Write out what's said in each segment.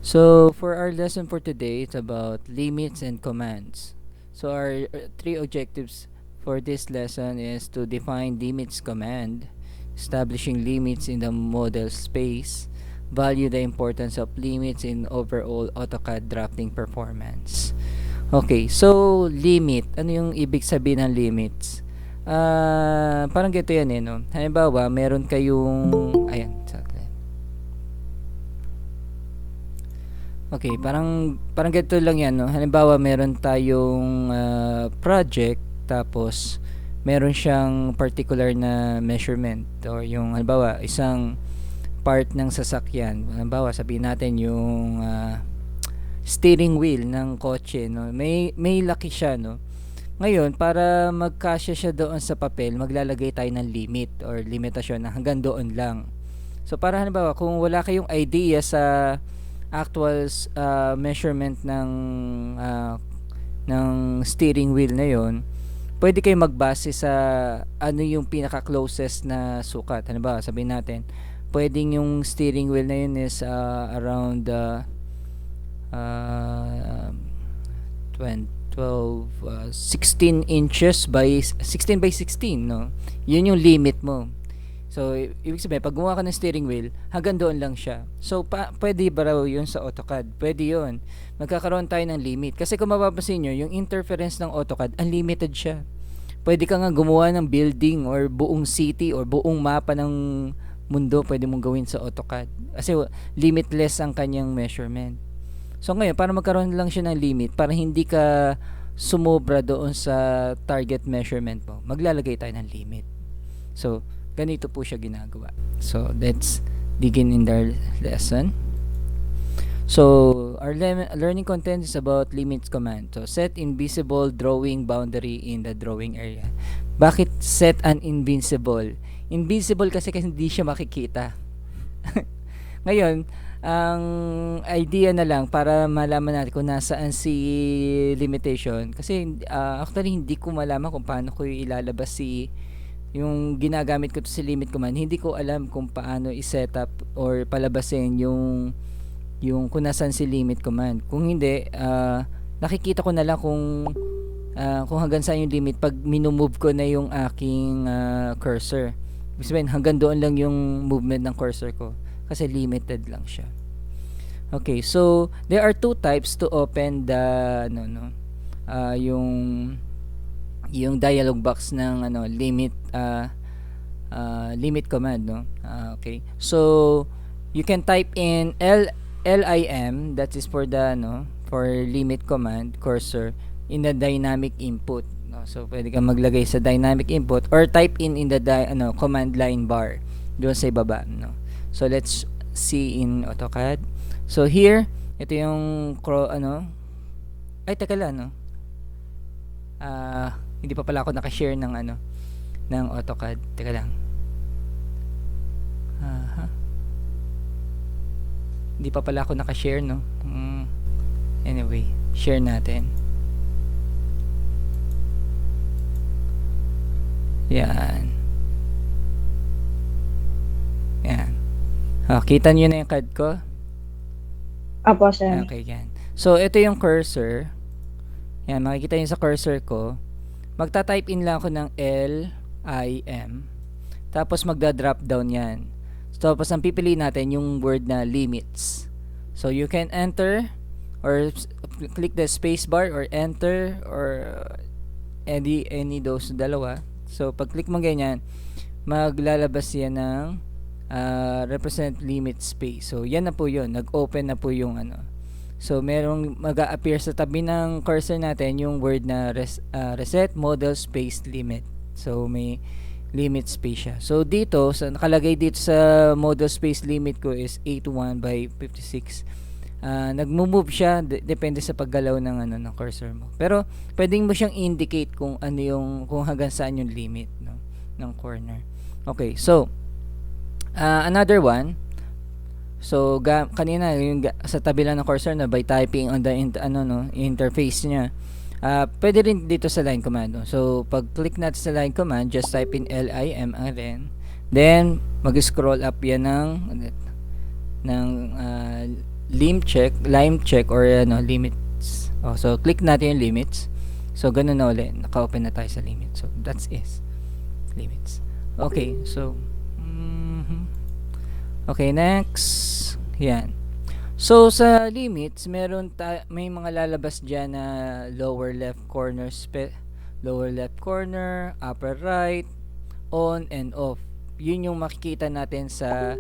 So for our lesson for today, it's about limits and commands. So our three objectives for this lesson is to define limits command, establishing limits in the model space, value the importance of limits in overall AutoCAD drafting performance. Okay, so limit. Ano yung ibig sabihin ng limits? Parang ganito yan no? Halimbawa, meron kayong... Ayan, saglit. Okay, parang ganito lang yan, no? Halimbawa, meron tayong project, tapos meron siyang particular na measurement or yung halimbawa, isang part ng sasakyan. Halimbawa, sabihin natin yung steering wheel ng kotse, no? May laki siya, no? Ngayon, para magkasya siya doon sa papel, maglalagay tayo ng limit or limitasyon na hanggang doon lang. So para halimbawa, kung wala kayong idea sa actual measurement ng steering wheel na yon, pwede kayo magbase sa ano yung pinaka-closest na sukat. Halimbawa, sabihin natin, pwedeng yung steering wheel na yun is around 16 inches by 16 by 16, no? Yun yung limit mo. So, ibig sabihin, pag gumawa ka ng steering wheel, hanggang doon lang siya. So, pwede ba raw yun sa AutoCAD? Pwede yun. Magkakaroon tayo ng limit. Kasi kung mapapansin nyo, yung interference ng AutoCAD, unlimited siya. Pwede ka nga gumawa ng building or buong city or buong mapa ng mundo, pwede mong gawin sa AutoCAD. Kasi limitless ang kanyang measurement. So ngayon, para magkaroon lang siya ng limit, para hindi ka sumobra doon sa target measurement mo, maglalagay tayo ng limit. So, ganito po siya ginagawa. So, let's begin in our lesson. So, our learning content is about limits command. So, set invisible drawing boundary in the drawing area. Bakit set an invisible? Invisible kasi hindi siya makikita. Ngayon, ang idea na lang para malaman natin kung nasaan si limitation, kasi actually hindi ko malaman kung paano ko ilalabas yung ginagamit ko to si limit command. Hindi ko alam kung paano i-set up or palabasin yung kung nasaan si limit command. Kung hindi, nakikita ko na lang kung hanggang saan yung limit pag minumove ko na yung aking cursor. Ibig sabihin, hanggang doon lang yung movement ng cursor ko kasi limited lang siya. Okay, so there are two types to open the yung dialog box ng limit limit command, no? Okay. So you can type in lim, that is for the for limit command cursor in the dynamic input, no? So pwede kang maglagay sa dynamic input or type in the command line bar doon sa ibaba, no? So let's see in AutoCAD. So here, ito yung ay teka lang, hindi pa pala ako naka-share ng ng AutoCAD. Teka lang. Hindi pa pala ako naka-share, no? Anyway, share natin. Yan. Yan. Kita nyo na yung CAD ko? Apo, sir. Okay, yan. So, ito yung cursor. Yan, makikita nyo sa cursor ko. Magta-type in lang ako ng LIM. Tapos magda-drop down yan. So, tapos ang pipiliin natin yung word na limits. So, you can enter or click the space bar or enter or any those dalawa. So, pag click mo ganyan, maglalabas yan ng represent limit space. So, yan na po yun. Nag-open na po yung So, merong mag-a-appear sa tabi ng cursor natin yung word na reset model space limit. So, may limit space siya. So, dito, nakalagay dito sa model space limit ko is 81 by 56. Nagmo-move siya depende sa paggalaw ng ng cursor mo. Pero pwedeng mo siyang indicate kung kung hanggang saan yung limit, no, ng corner. Okay, so another one. So kanina yung sa tabi lang ng cursor na by typing on the interface niya. Pwede rin dito sa line command, no? So pag click natin sa line command, just type in LIM then mag-scroll up yan ng line check or limits. So click natin yung limits. So ganun na ulit, naka-open na tayo sa limit. So that's is limits. Okay, so okay, next. Yan. So sa limits, may mga lalabas diyan na lower left corner, upper right, on and off. Yun yung makikita natin sa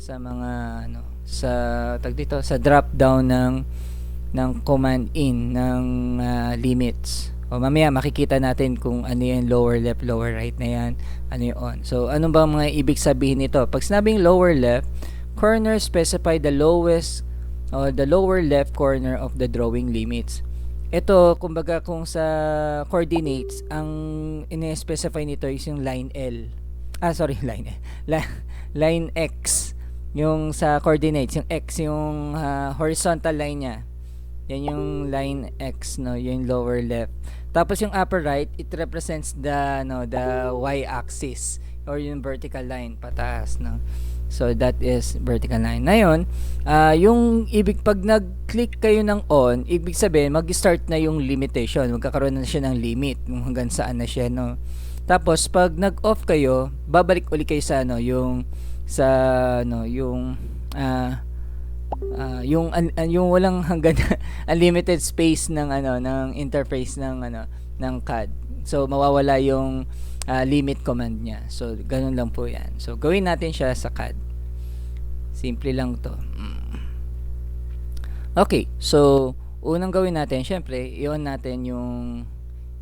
mga sa drop down ng command in ng limits. O mamaya makikita natin kung ano yung lower left, lower right na yan, ano yung on. So ano ba mga ibig sabihin nito? Pag sinabing lower left corner, specify the lowest or the lower left corner of the drawing limits. Ito, kumbaga kung sa coordinates, ang ine-specify nito is yung line L. Line L. Line X. Yung sa coordinates, yung X, yung horizontal line niya. Yan yung line X, no, yung lower left. Tapos yung upper right, it represents the y-axis or yung vertical line pataas, no. So that is vertical line. Ngayon, yung pag nag-click kayo ng on, ibig sabihin mag-start na yung limitation. Magkakaroon na siya ng limit kung hanggang saan na siya, no. Tapos pag nag-off kayo, babalik uli kayo sa yung walang hanggan unlimited space ng ng interface ng CAD. So mawawala yung limit command niya. So ganun lang po 'yan. So gawin natin siya sa CAD. Simple lang 'to. Okay, so unang gawin natin, syempre, i-on natin yung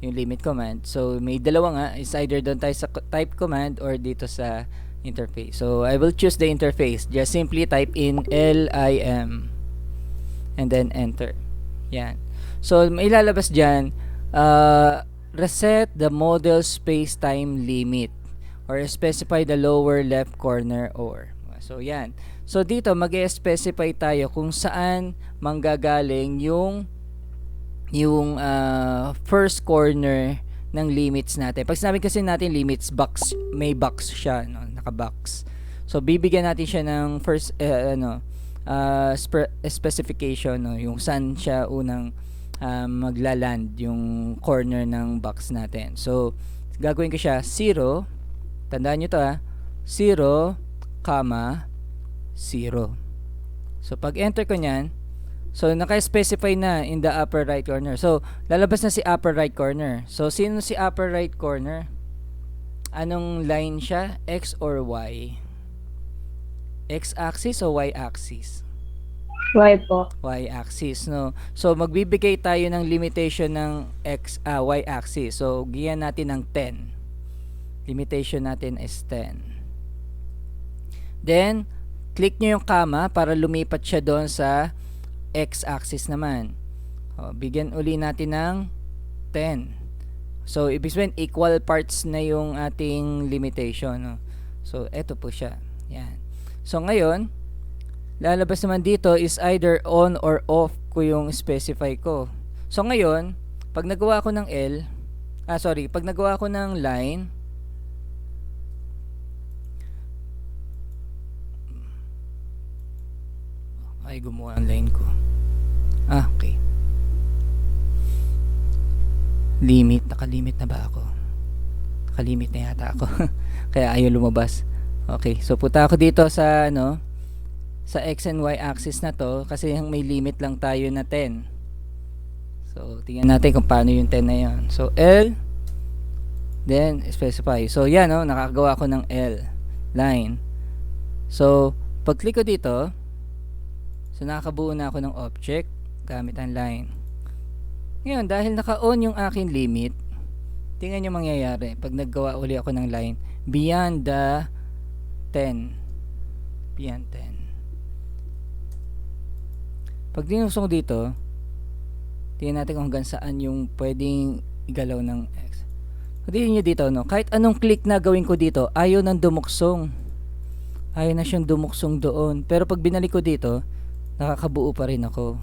limit command. So may dalawa nga, is either doon tayo sa type command or dito sa interface. So I will choose the interface. Just simply type in LIM and then enter. Yan. So may lalabas diyan, reset the model space time limit or specify the lower left corner or. So yan. So dito mag-specify tayo kung saan manggagaling yung first corner ng limits natin. Pag sinabi kasi natin limits, box, may box siya, no, naka-box. So bibigyan natin siya ng first specification, no, yung saan siya unang maglaland yung corner ng box natin. So gagawin ko siya 0. Tandaan niyo 'to, 0, 0. So pag enter ko niyan, so naka-specify na in the upper right corner. So lalabas na si upper right corner. So sino si upper right corner? Anong line siya? X or Y? X axis o Y axis? Y po. Y axis, no. So magbibigay tayo ng limitation ng Y axis. So giyan natin ng 10. Limitation natin is 10. Then click nyo yung comma para lumipat siya doon sa x-axis naman. Bigyan uli natin ng 10. So ibig sabihin equal parts na yung ating limitation, no? So eto po siya. Yan. So ngayon, lalabas naman dito is either on or off ko yung specify ko. So ngayon, pag nagawa ko ng pag nagawa ko ng line, ay gumawa ang line ko. Okay. Nakalimit na ba ako? Nakalimit na yata ako. Kaya ayaw lumabas. Okay, so punta ako dito sa sa X and Y axis na to kasi may limit lang tayo na 10. So tingnan natin kung paano yung 10 na yan. So L, then specify. So yan, nakagawa ko ng L line. So pag click ko dito, so nakakabuo na ako ng object gamit ang line. Ngayon, dahil naka-on yung aking limit, tingnan nyo mangyayari pag naggawa uli ako ng line beyond the 10. Beyond 10. Pag dinusong ko dito, tingnan natin kung hanggang saan yung pwedeng igalaw ng X. Tingnan nyo dito, kahit anong click na gawin ko dito, ayaw nang dumuksong. Ayaw na siyang dumuksong doon. Pero pag binalik ko dito, nakakabuo pa rin ako.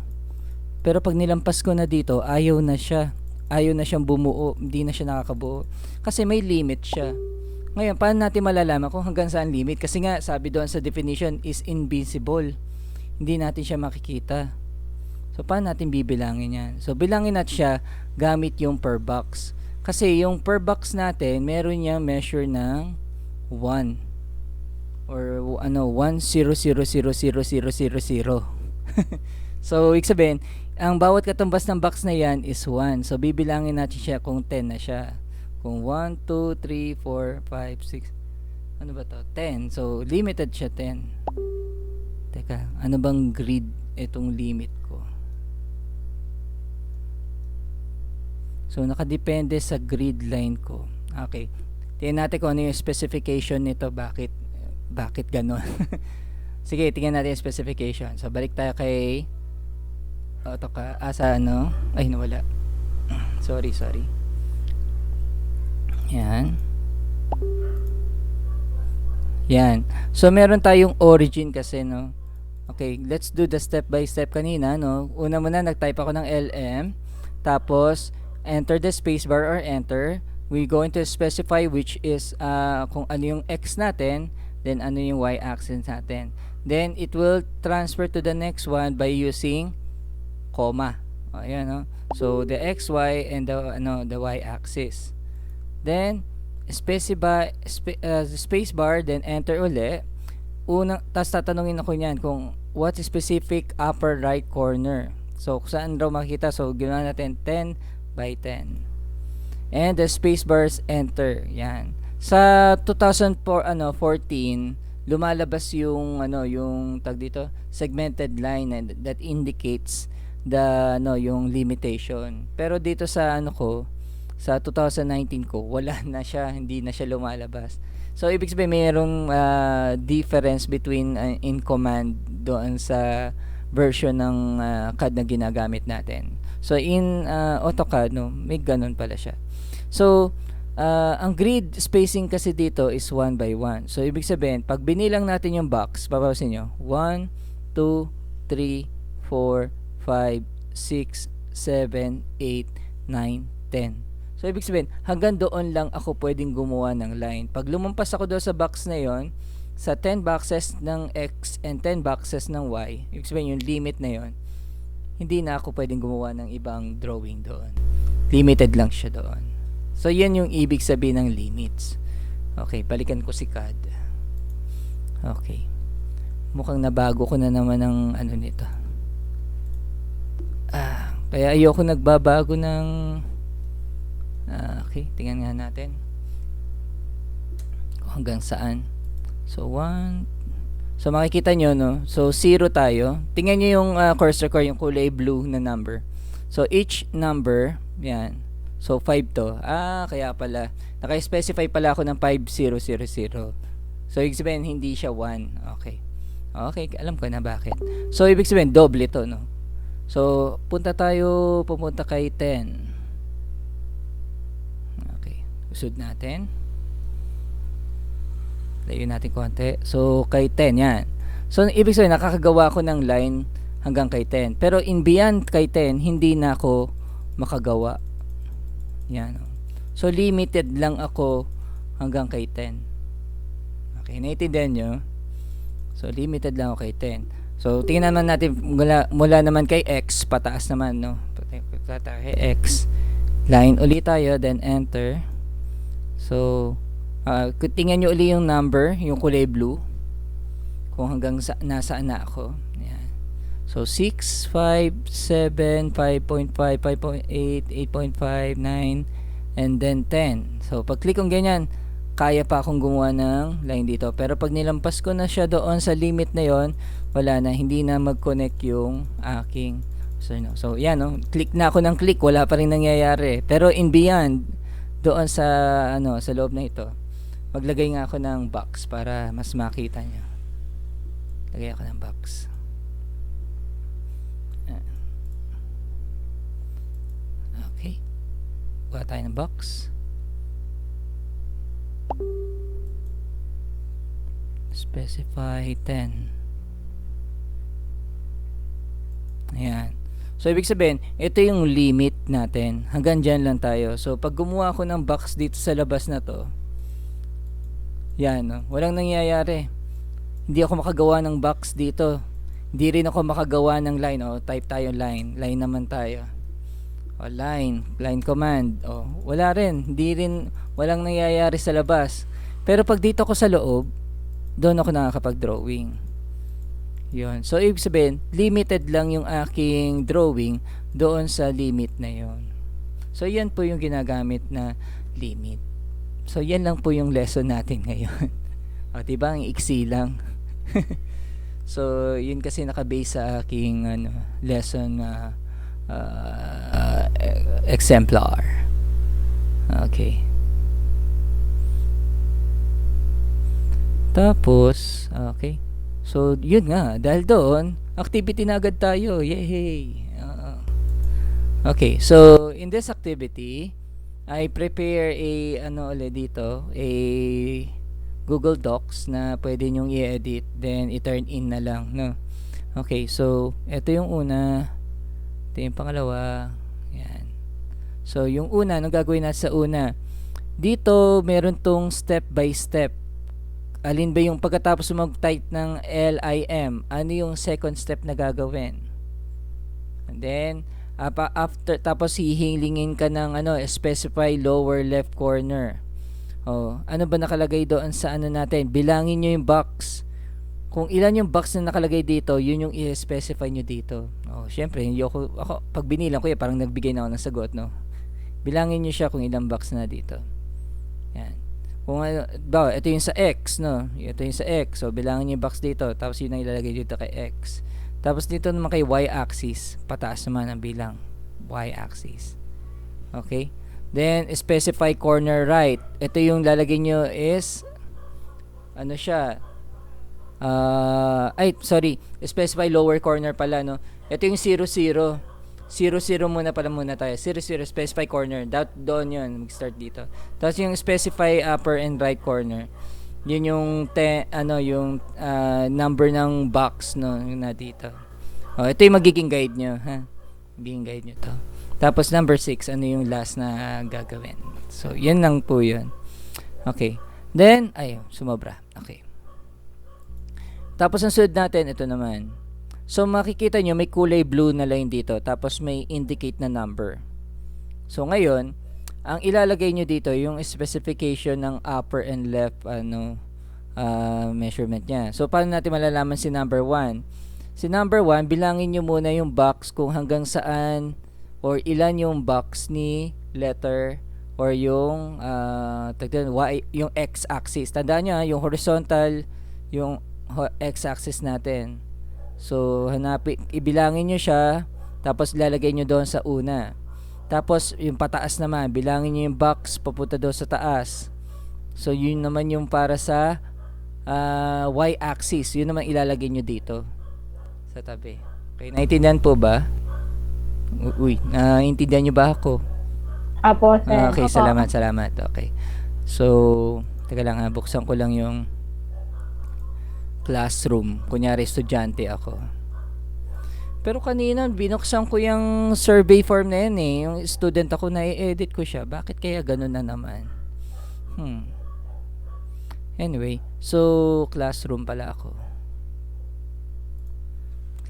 Pero pag nilampas ko na dito, ayaw na siya. Ayaw na siyang bumuo. Hindi na siya nakakabuo. Kasi may limit siya. Ngayon, paano natin malalaman kung hanggang saan limit? Kasi nga, sabi doon sa definition is invisible. hindi natin siya makikita. So, paano natin bibilangin yan? So, bilangin natin siya gamit yung per box. Kasi yung per box natin, meron niya measure ng 1. Or 100000000. So, ibig sabihin, ang bawat katumbas ng box na yan is 1. So, bibilangin natin siya kung 10 na siya. Kung 1, 2, 3, 4, 5, 6. Ano ba to? 10. So, limited siya 10. Teka, ano bang grid itong limit ko? So, nakadepende sa grid line ko. Okay. Tingnan natin kung ano yung specification nito. Bakit ganon? Sige, tingnan natin yung specification. So, balik tayo kay AutoCAD. Sa ano? Ay, nawala. Sorry. Yan. So, meron tayong origin kasi, no? Okay, let's do the step by step kanina, no? Una muna, nag-type ako ng LM. Tapos, enter the spacebar or enter. We going to specify which is kung ano yung X natin, then ano yung Y axis natin. Then, it will transfer to the next one by using comma. Ayan, no? So, the X, Y, and the Y axis. Then, spacebar, then enter uli. Tas tatanungin ako niyan kung what specific upper right corner. So, kung saan raw makikita. So, ginawa natin 10 by 10. And the spacebars enter. Yan. Sa 2014, lumalabas yung yung tag dito, segmented line that indicates yung limitation. Pero dito sa sa 2019 ko, wala na siya, hindi na siya lumalabas. So, ibig sabihin mayroong difference between in command doon sa version ng CAD na ginagamit natin. So, in AutoCAD, may ganun pala siya. So, ang grid spacing kasi dito is 1 by 1. So, ibig sabihin, pag binilang natin yung box, papasin nyo, 1, 2, 3, 4, 5, 6, 7, 8, 9, 10. So, ibig sabihin, hanggang doon lang ako pwedeng gumawa ng line. Pag lumampas ako doon sa box na yon, sa 10 boxes ng X and 10 boxes ng Y, ibig sabihin yung limit na yon, hindi na ako pwedeng gumawa ng ibang drawing doon. Limited lang siya doon. So, yan yung ibig sabihin ng limits. Okay, balikan ko si CAD. Okay. Mukhang nabago ko na naman ng nito. Kaya ayoko nagbabago ng okay, tingnan nga natin kung hanggang saan. So, 1. So, makikita nyo, no? So, 0 tayo. Tingnan nyo yung cursor ko, yung kulay blue na number. So, each number, yan. So, 5 to. Kaya pala. Naka-specify pala ako ng 5000. So, ibig sabihin, hindi siya 1. Okay. Okay, alam ko na bakit. So, ibig sabihin, double ito, no? So, pumunta kay 10. Okay. Usod natin. Layo natin konti. So, kay 10, yan. So, ibig sabihin, nakakagawa ko ng line hanggang kay 10. Pero in beyond kay 10, hindi na ako makagawa. Yan. So, limited lang ako hanggang kay 10. Okay, naiintindihan nyo? So, limited lang ako kay 10. So, tingnan naman natin mula naman kay X, pataas naman, no? Pataas kay X. Line ulit tayo, then enter. So, tingnan nyo ulit yung number, yung kulay blue. Kung hanggang nasaan na ako. Yan. So, 6, 5, 7, 5.5, 5.8, 8.5, 9, and then 10. So, pag click kong ganyan, kaya pa akong gumawa ng line dito. Pero pag nilampas ko na siya doon sa limit na yon, wala na, hindi na mag-connect yung aking so yan, no? Click na ako ng click, wala pa rin nangyayari. Pero in beyond doon sa sa loob na ito, maglagay nga ako ng box para mas makita niyo. Lagay ako ng box. Okay. Gawa tayo ng box. Specify 10. Ayan. So, ibig sabihin, ito yung limit natin. Hanggang dyan lang tayo. So, pag gumawa ako ng box dito sa labas na to, yan, no? Walang nangyayari. Hindi ako makagawa ng box dito. Hindi rin ako makagawa ng line. O, type tayo line. Line naman tayo. O, line command. O, wala rin. Hindi rin, walang nangyayari sa labas. Pero pag dito ko sa loob, doon ako nakakapag-drawing. Yun. So, ibig sabihin, limited lang yung aking drawing doon sa limit na yon. So, yan po yung ginagamit na limit. So, yan lang po yung lesson natin ngayon. O, diba? Ang iksi lang. So, yun kasi nakabase sa aking lesson exemplar. Okay. Tapos, okay. So, yun nga. Dahil doon, activity na agad tayo. Yay! Okay. So, in this activity, I prepare a Google Docs na pwede nyong i-edit, then i-turn in na lang, no? Okay. So, ito yung una. Ito yung pangalawa. Yan. So, yung una, anong gagawin natin sa una? Dito, meron tong step by step. Alin ba yung pagkatapos mag-type ng LIM, ano yung second step na gagawin? And then, after, tapos hihilingin ka ng specify lower left corner. Oh, ano ba nakalagay doon sa natin? Bilangin nyo yung box. Kung ilan yung box na nakalagay dito, yun yung i-specify nyo dito. Oh, syempre, ako pag binilang ko yan, parang nagbigay na ako ng sagot, no? Bilangin nyo siya kung ilang box na dito. Yan. Kung ito yung sa X, no? Ito yung sa X. So, bilangin niyo yung box dito. Tapos yun ang ilalagay dito kay X. Tapos dito naman kay Y-axis. Pataas naman ang bilang. Y-axis. Okay? Then, specify corner right. Ito yung lalagay nyo is, specify lower corner pala, no? Ito yung 0, 0. 0, 0 muna tayo. 0, 0, specify corner. Doon yun. Mag-start dito. Tapos yung specify upper and right corner. Yun yung number ng box, no, yung na dito. Oh, ito yung magiging guide nyo, ha? Magiging guide nyo to. Tapos number 6, ano yung last na gagawin. So, yan lang po yun. Okay. Then, sumobra. Okay. Tapos ang sunod natin, ito naman. So, makikita nyo, may kulay blue na line dito. Tapos, may indicate na number. So, ngayon, ang ilalagay nyo dito, yung specification ng upper and left, measurement niya. So, paano natin malalaman si number 1? Si number 1, bilangin nyo muna yung box kung hanggang saan or ilan yung box ni letter or yung, yung x-axis. Tandaan nyo, yung horizontal, yung x-axis natin. So, ibilangin nyo siya, tapos lalagay nyo doon sa una. Tapos, yung pataas naman, bilangin nyo yung box papunta doon sa taas. So, yun naman yung para sa y-axis. Yun naman ilalagay nyo dito sa tabi. Okay, naintindihan po ba? Naintindihan nyo ba ako? Apo, sir. Okay, Apo. salamat. Okay. So, teka lang buksan ko lang yung classroom. Kunyari, estudyante ako. Pero kanina, binuksan ko yung survey form na yan eh. Yung student ako, na-edit ko siya. Bakit kaya ganun na naman? Anyway, so, classroom pala ako.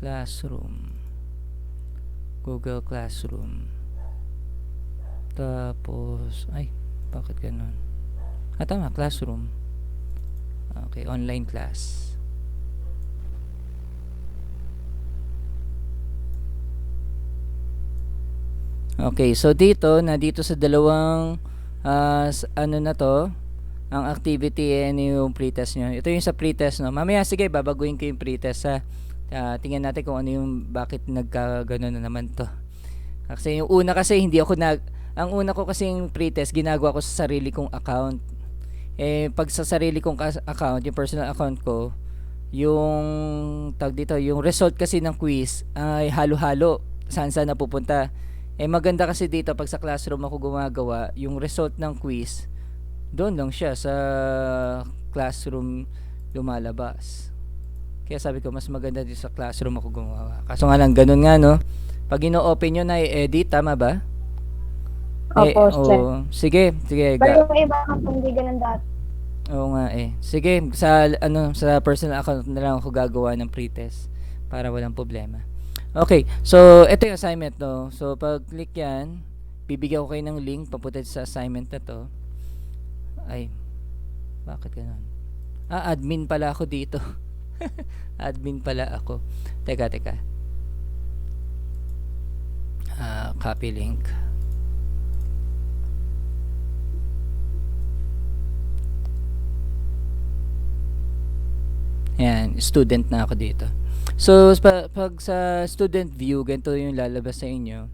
Classroom. Google Classroom. Tapos, bakit ganun? Tama, classroom. Okay, online class. Okay, so dito sa dalawang na to, ang activity yung pretest nyo. Ito yung sa pretest, no. Mamaya sige, babaguhin ko yung pretest, ha. Tingnan natin kung ano yung bakit nagkagano na naman to. Kasi yung una kasi ang una ko kasi yung pretest ginagawa ko sa sarili kong account. Pag sa sarili kong account, yung personal account ko, yung yung result kasi ng quiz ay halo-halo, saan napupunta. Maganda kasi dito pag sa classroom ako gumagawa, yung result ng quiz doon lang siya sa classroom lumalabas. Kaya sabi ko mas maganda dito sa classroom ako gumawa. Kaso nga lang ganun nga, no. Pag ino-open nyo na i-edit, tama ba? Opo, sir. Sige. Pero yung iba hindi ganun dati. Oo nga Sige, sa personal account na lang ako gagawa ng pretest para walang problema. Okay, so ito yung assignment, no. So pag click yan, bibigyan ko kayo ng link papunta sa assignment na to. Ay, bakit ganun? Admin pala ako dito. Admin pala ako. Teka. Copy link. Ayan, student na ako dito. So, pag sa student view, ganito yung lalabas sa inyo.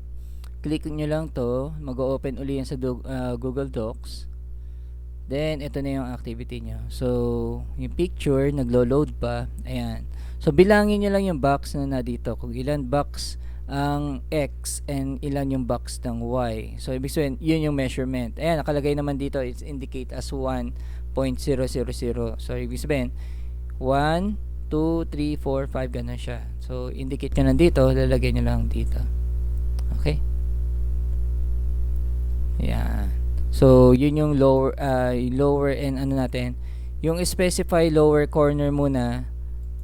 Click nyo lang to, mag-open uli yan sa Google Docs. Then, ito na yung activity nyo. So, yung picture, naglo-load pa. Ayan. So, bilangin nyo lang yung box na dito. Kung ilan box ang X and ilan yung box ng Y. So, ibig sabihin, yun yung measurement. Ayan, nakalagay naman dito, it's indicate as 1.000. So, ibig sabihin, 1, 2, 3, 4, 5, ganun siya. So, indicate nyo nandito, lalagay nyo lang dito. Okay? Ayan. So, yun yung lower and ano natin. Yung specify lower corner muna,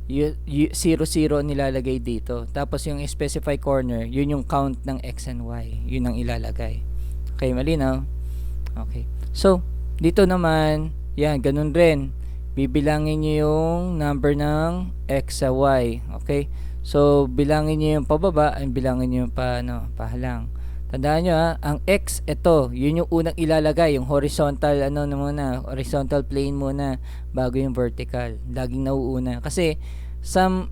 0, 0 nilalagay dito. Tapos yung specify corner, yun yung count ng X and Y. Yun ang ilalagay. Okay, malinaw? Okay. So, dito naman, yan, ganun rin. Bibilangin nyo yung number ng X sa Y. Okay? So, bilangin nyo yung pababa, and bilangin nyo yung pahalang. Tandaan nyo ang X, ito, yun yung unang ilalagay, yung horizontal, horizontal plane muna, bago yung vertical. Laging nauuna. Kasi, some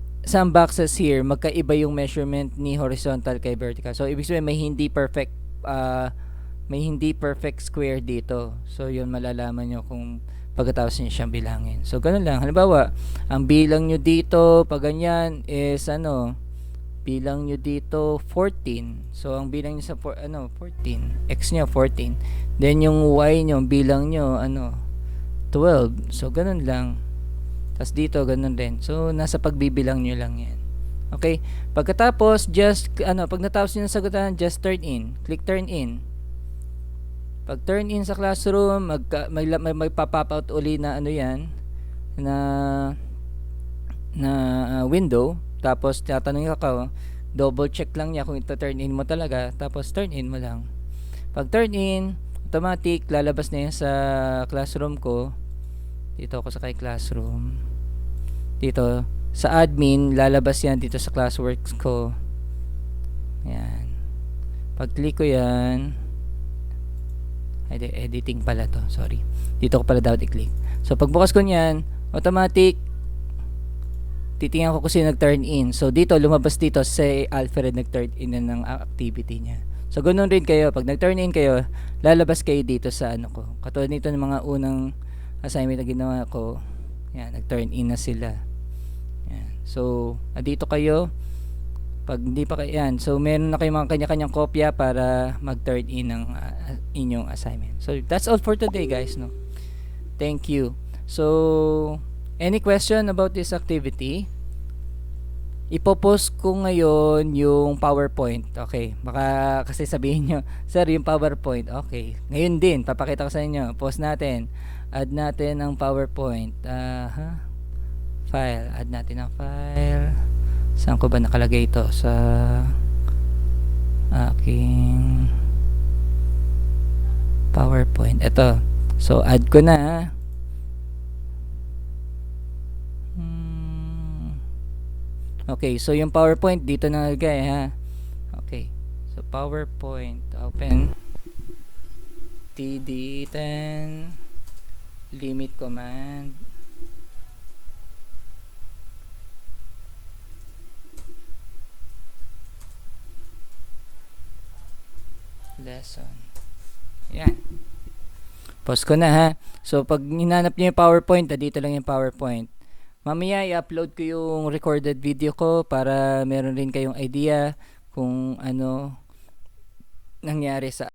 boxes here, magkaiba yung measurement ni horizontal kay vertical. So, ibig sabihin, may hindi perfect square dito. So, yun, malalaman nyo kung pagkatapos niyo siyang bilangin. So, ganun lang. Halimbawa, ang bilang nyo dito, pag ganyan, is bilang nyo dito 14. So, ang bilang nyo sa 14. X nyo 14. Then, yung Y nyo, bilang nyo 12. So, ganun lang. Tapos dito, ganun din. So, nasa pagbibilang nyo lang yan. Okay? Pagkatapos, pag natapos nyo ng sagutan, just turn in. Click turn in. Pag turn in sa classroom, may pop-up out uli na window. Tapos tatanungin ka, double check lang niya kung ito turn in mo talaga. Tapos turn in mo lang. Pag turn in, automatic lalabas na yan sa classroom ko. Dito ako sa kay classroom. Dito sa admin, lalabas yan dito sa classworks ko. Yan. Pag click ko yan, editing pala to, sorry. Dito ko pala dapat i-click. So, pagbukas ko niyan, automatic, titingnan ko kung sino nag-turn in. So, dito, lumabas dito, si Alfred nag-turn in ng activity niya. So, ganoon rin kayo. Pag nag-turn in kayo, lalabas kayo dito sa ko. Katulad nito ng mga unang assignment na ginawa ko. Yan, nag-turn in na sila. Yan. So, dito kayo. Pag hindi pa kayo yan, so meron na kayong mga kanya-kanyang kopya para mag-turn in ng inyong assignment. So, that's all for today, guys, no? Thank you. So, any question about this activity? Ipopost ko ngayon yung PowerPoint. Okay. Baka kasi sabihin nyo, sir, yung PowerPoint. Okay. Ngayon din, papakita ko sa inyo. Post natin. Add natin ang PowerPoint. File. Add natin ang file. Saan ko ba nakalagay ito? Sa aking PowerPoint. Ito. So, add ko na. Okay. So, yung PowerPoint dito nalagay, ha? Okay. So, PowerPoint. Open. TD10. Limit command. Lesson. Yan. Pause ko na, ha. So, pag hinanap niyo yung PowerPoint, dito lang yung PowerPoint. Mamaya, i-upload ko yung recorded video ko para meron rin kayong idea kung ano nangyari sa